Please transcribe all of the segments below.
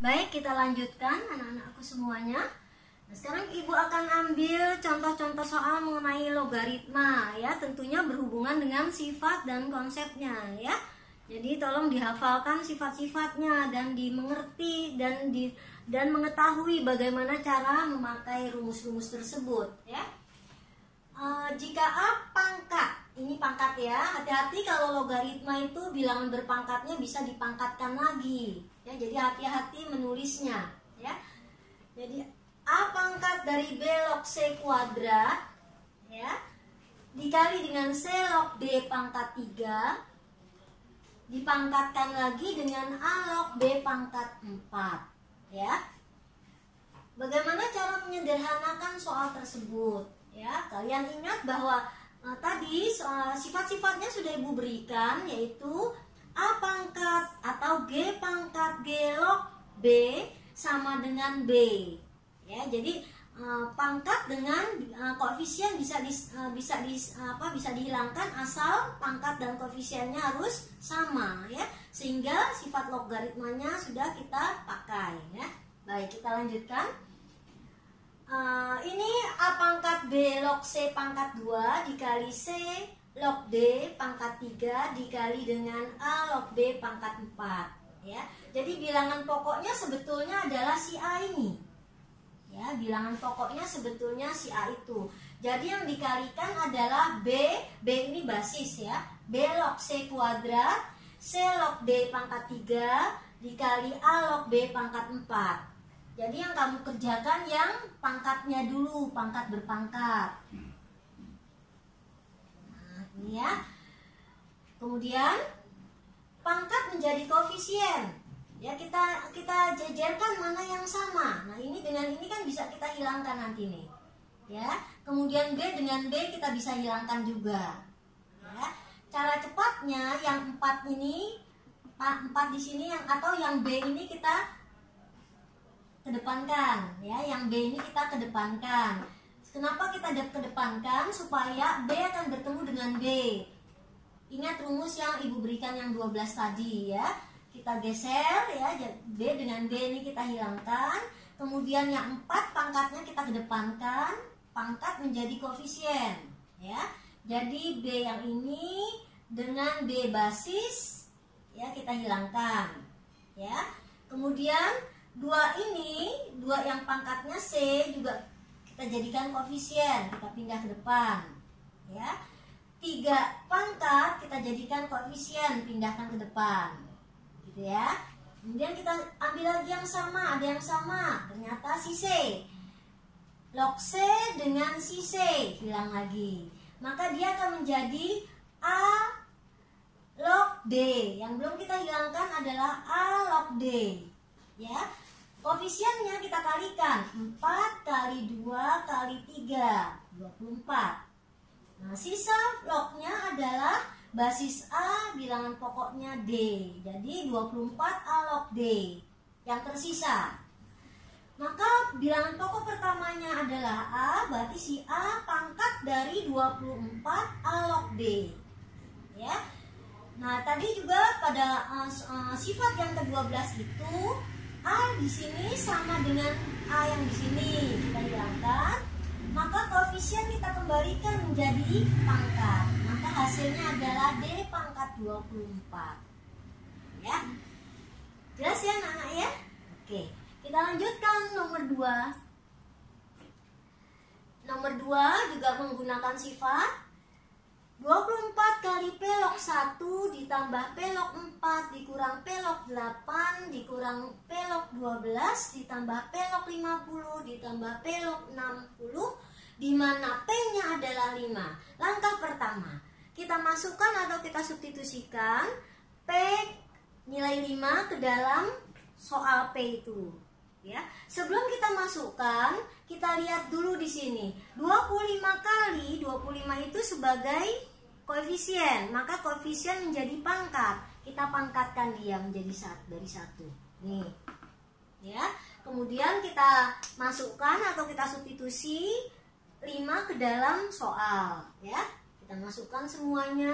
Baik, kita lanjutkan anak-anakku semuanya. Nah, sekarang Ibu akan ambil contoh-contoh soal mengenai logaritma ya, tentunya berhubungan dengan sifat dan konsepnya ya. Jadi tolong dihafalkan sifat-sifatnya dan dimengerti dan mengetahui bagaimana cara memakai rumus-rumus tersebut ya. Jika A pangkat, ini pangkat ya, hati-hati kalau logaritma itu bilangan berpangkatnya bisa dipangkatkan lagi ya, jadi hati-hati menulisnya ya. Jadi A pangkat dari B log C kuadrat ya, dikali dengan C log D pangkat 3 dipangkatkan lagi dengan A log B pangkat 4 ya. Bagaimana cara menyederhanakan soal tersebut ya? Kalian ingat bahwa tadi sifat-sifatnya sudah Ibu berikan, yaitu A pangkat atau G pangkat G log B sama dengan B ya. Jadi pangkat dengan koefisien bisa dihilangkan asal pangkat dan koefisiennya harus sama ya, sehingga sifat logaritmanya sudah kita pakai ya. Baik, kita lanjutkan. Ini A pangkat B log C pangkat 2 dikali C log D pangkat 3 dikali dengan A log B pangkat 4 ya. Jadi bilangan pokoknya sebetulnya adalah si A ini ya, bilangan pokoknya sebetulnya si A itu. Jadi yang dikalikan adalah B ini basis ya, B log C kuadrat C log D pangkat 3 dikali A log B pangkat 4. Jadi yang kamu kerjakan yang pangkatnya dulu, pangkat berpangkat. Nah, ini ya. Kemudian pangkat menjadi koefisien. Ya, kita jejerkan mana yang sama. Nah, ini dengan ini kan bisa kita hilangkan nanti nih. Ya. Kemudian B dengan B kita bisa hilangkan juga. Ya. Cara cepatnya yang 4 ini, 4 di sini yang atau yang B ini kita kedepankan ya, yang B ini kita kedepankan. Kenapa kita kedepankan? Supaya B akan bertemu dengan B. Ingat rumus yang Ibu berikan yang 12 tadi ya. Kita geser ya, B dengan B ini kita hilangkan. Kemudian yang 4 pangkatnya kita kedepankan, pangkat menjadi koefisien ya. Jadi B yang ini dengan B basis ya kita hilangkan ya. Kemudian 2 yang pangkatnya C juga kita jadikan koefisien, kita pindah ke depan ya. 3 pangkat kita jadikan koefisien, pindahkan ke depan gitu ya. Kemudian kita ambil lagi yang sama, ada yang sama, ternyata si C log C dengan si C hilang lagi, maka dia akan menjadi A log D. Yang belum kita hilangkan adalah A log D ya. Koefisiennya kita kalikan, 4 kali 2 kali 3 24. Nah, sisa lognya adalah basis A, bilangan pokoknya D. Jadi 24 A log D yang tersisa. Maka bilangan pokok pertamanya adalah A, berarti si A pangkat dari 24 A log D ya. Nah, tadi juga pada sifat yang ke-12 itu A di sini sama dengan A yang di sini, kita hilangkan, maka koefisien kita kembalikan menjadi pangkat. Maka hasilnya adalah D pangkat 24. Ya. Jelas ya anak-anak ya? Oke, kita lanjutkan nomor 2. Nomor 2 juga menggunakan sifat 24 kali P log 1 ditambah P log 4 dikurang P log 8 dikurang P log 12 ditambah P log 50 ditambah P log 60, di mana P-nya adalah 5. Langkah pertama, kita masukkan atau kita substitusikan P nilai 5 ke dalam soal P itu. Ya, sebelum kita masukkan, kita lihat dulu di sini. 25 kali 25 itu sebagai koefisien, maka koefisien menjadi pangkat. Kita pangkatkan dia menjadi dari 1. Nih. Ya. Kemudian kita masukkan atau kita substitusi 5 ke dalam soal, ya. Kita masukkan semuanya.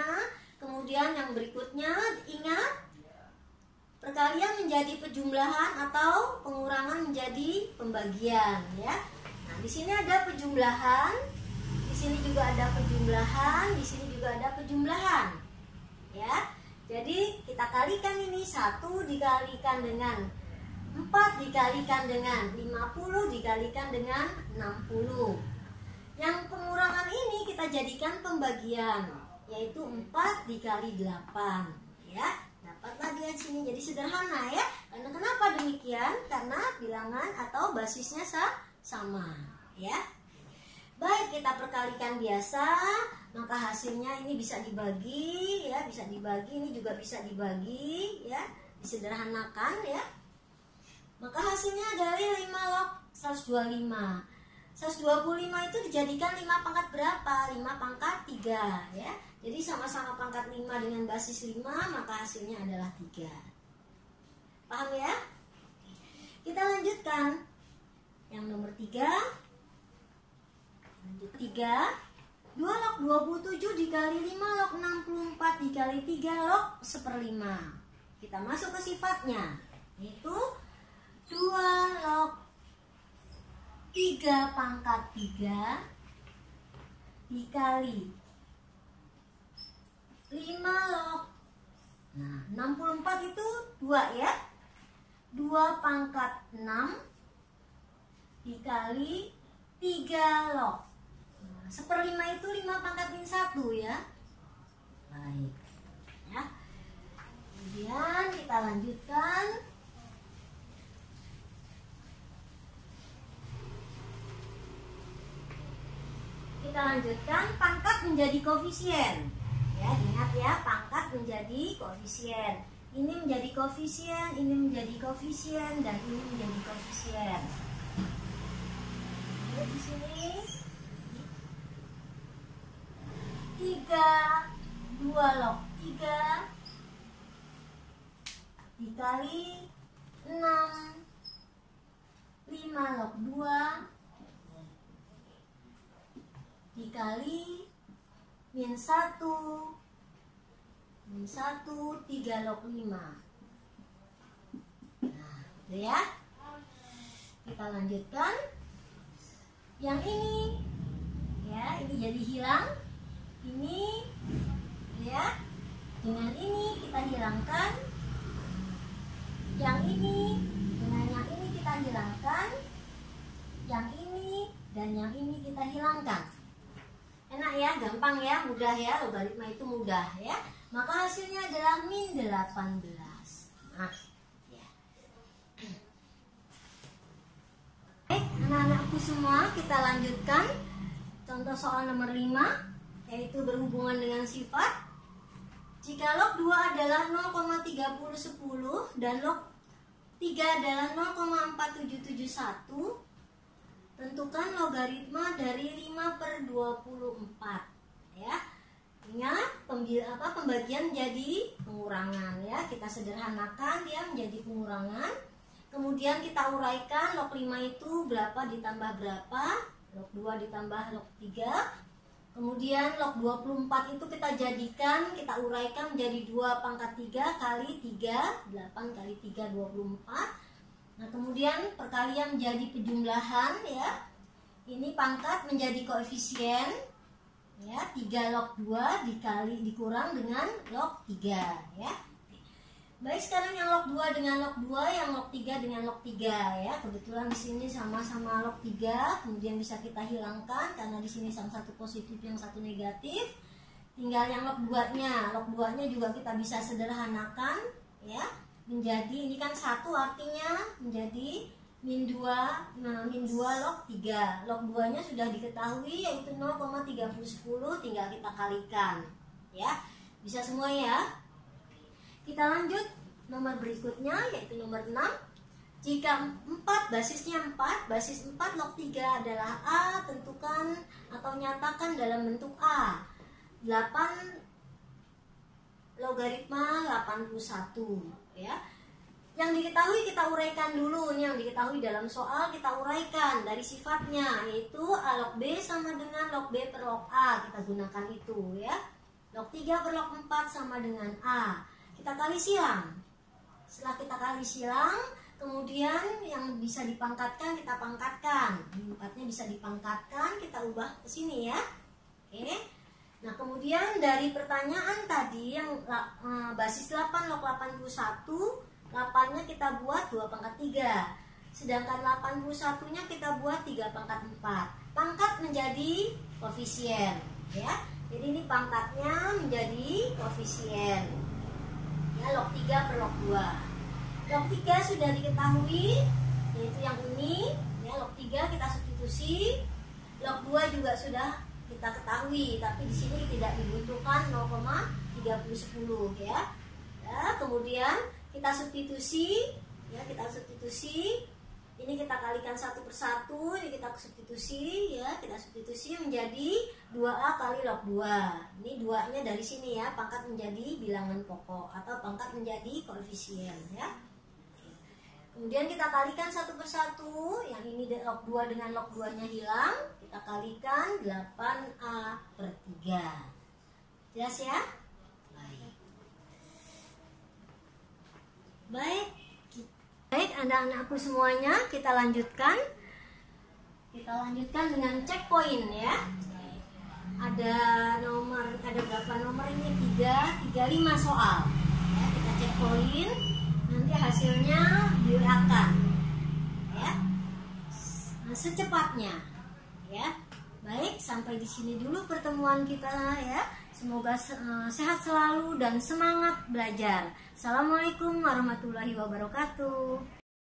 Kemudian yang berikutnya ingat perkalian menjadi pejumlahan atau pengurangan menjadi pembagian ya. Nah, di sini ada pejumlahan, di sini juga ada pejumlahan, di sini juga ada pejumlahan. Ya. Jadi kita kalikan ini 1 dikalikan dengan 4 dikalikan dengan 50 dikalikan dengan 60. Yang pengurangan ini kita jadikan pembagian, yaitu 4 dikali 8 ya. Dapatlah dia sini, jadi sederhana ya. Karena kenapa demikian? Karena bilangan atau basisnya sama ya. Baik, kita perkalikan biasa, maka hasilnya ini bisa dibagi ya, bisa dibagi, ini juga bisa dibagi ya, disederhanakan ya. Maka hasilnya dari 5 log 125. 125 itu dijadikan 5 pangkat berapa? 5 pangkat 3 ya. Jadi sama-sama pangkat 5 dengan basis 5, maka hasilnya adalah 3. Paham ya? Kita lanjutkan. Yang nomor 3. Lanjut 3. 2 log 27 dikali 5 log 64 dikali 3 log 1/5. Kita masuk ke sifatnya, yaitu 2 log 3 pangkat 3 dikali 5 log. Nah, 64 itu 2 ya. 2 pangkat 6 dikali 3 log. Nah, 1/5 itu 5 pangkat min 1 ya. Baik. Ya. Kemudian kita lanjutkan. Kita lanjutkan pangkat menjadi koefisien. Ya, ingat ya, pangkat menjadi koefisien. Ini menjadi koefisien, ini menjadi koefisien, dan ini menjadi koefisien. Lihat di sini. 2 log 3 dikali 6 5 log 2 dikali min 1 3 log 5. Nah, itu ya. Kita lanjutkan. Yang ini ya, ini jadi hilang. Ini ya. Dengan ini kita hilangkan. Yang ini dengan yang ini kita hilangkan. Yang ini dan yang ini kita hilangkan. Enak ya, gampang ya, mudah ya, logaritma itu mudah ya. Maka hasilnya adalah min 18. Nah, ya. Baik, anak-anakku semua, kita lanjutkan contoh soal nomor 5, yaitu berhubungan dengan sifat. Jika log 2 adalah 0,3010 dan log 3 adalah 0,4771, tentukan logaritma dari 5/24 ya. Ingat, pembagian menjadi pengurangan ya. Kita sederhanakan dia menjadi pengurangan. Kemudian kita uraikan log 5 itu berapa ditambah berapa, log 2 ditambah log 3. Kemudian log 24 itu kita jadikan, kita uraikan menjadi 2 pangkat 3 kali 3, 8 kali 3 24. Nah, kemudian perkalian menjadi pejumlahan ya. Ini pangkat menjadi koefisien ya, 3 log 2 dikali dikurang dengan log 3 ya. Baik, sekarang yang log 2 dengan log 2, yang log 3 dengan log 3 ya. Kebetulan di sini sama-sama log 3, kemudian bisa kita hilangkan karena di sini yang satu positif, yang satu negatif. Tinggal yang log 2-nya. Log 2-nya juga kita bisa sederhanakan ya. Menjadi ini kan 1 artinya menjadi min 2, nah min 2 log 3. Log 2-nya sudah diketahui yaitu 0,3010, tinggal kita kalikan ya. Bisa semua ya. Kita lanjut nomor berikutnya, yaitu nomor 6. Jika 4 basisnya 4, basis 4 log 3 adalah A, tentukan atau nyatakan dalam bentuk A. 8 logaritma 81 ya. Yang diketahui kita uraikan dulu. Ini yang diketahui dalam soal kita uraikan dari sifatnya, yaitu A log B sama dengan log B per log A. Kita gunakan itu ya. Log 3 per log 4 sama dengan A. Kita kali silang. Setelah kita kali silang, kemudian yang bisa dipangkatkan kita pangkatkan. 4-nya bisa dipangkatkan, kita ubah ke sini ya. Oke. Nah, kemudian dari pertanyaan tadi yang basis 8 log 81, 8-nya kita buat 2 pangkat 3. Sedangkan 81-nya kita buat 3 pangkat 4. Pangkat menjadi koefisien ya. Jadi ini pangkatnya menjadi koefisien. Ya, log 3 per log 2. Log 3 sudah diketahui, yaitu yang ini. Ya, log 3 kita substitusi. Log 2 juga sudah kita ketahui, tapi di sini tidak dibutuhkan 0,3010 ya. Ya, kemudian kita substitusi, ya kita substitusi. Ini kita kalikan 1 per 1, ini kita substitusi ya, kita substitusi menjadi 2A kali log 2. Ini 2-nya dari sini ya, pangkat menjadi bilangan pokok atau pangkat menjadi koefisien ya. Kemudian kita kalikan 1 per 1, yang ini log 2 dengan log 2-nya hilang, kita kalikan 8A per 3. Jelas ya? Baik, anak-anakku semuanya, kita lanjutkan. Kita lanjutkan dengan checkpoint ya. Ada berapa nomor ini? 5 soal. Ya, kita checkpoint. Nanti hasilnya diuraikan. Ya. Nah, secepatnya. Ya. Baik, sampai di sini dulu pertemuan kita ya. Semoga sehat selalu dan semangat belajar. Assalamualaikum warahmatullahi wabarakatuh.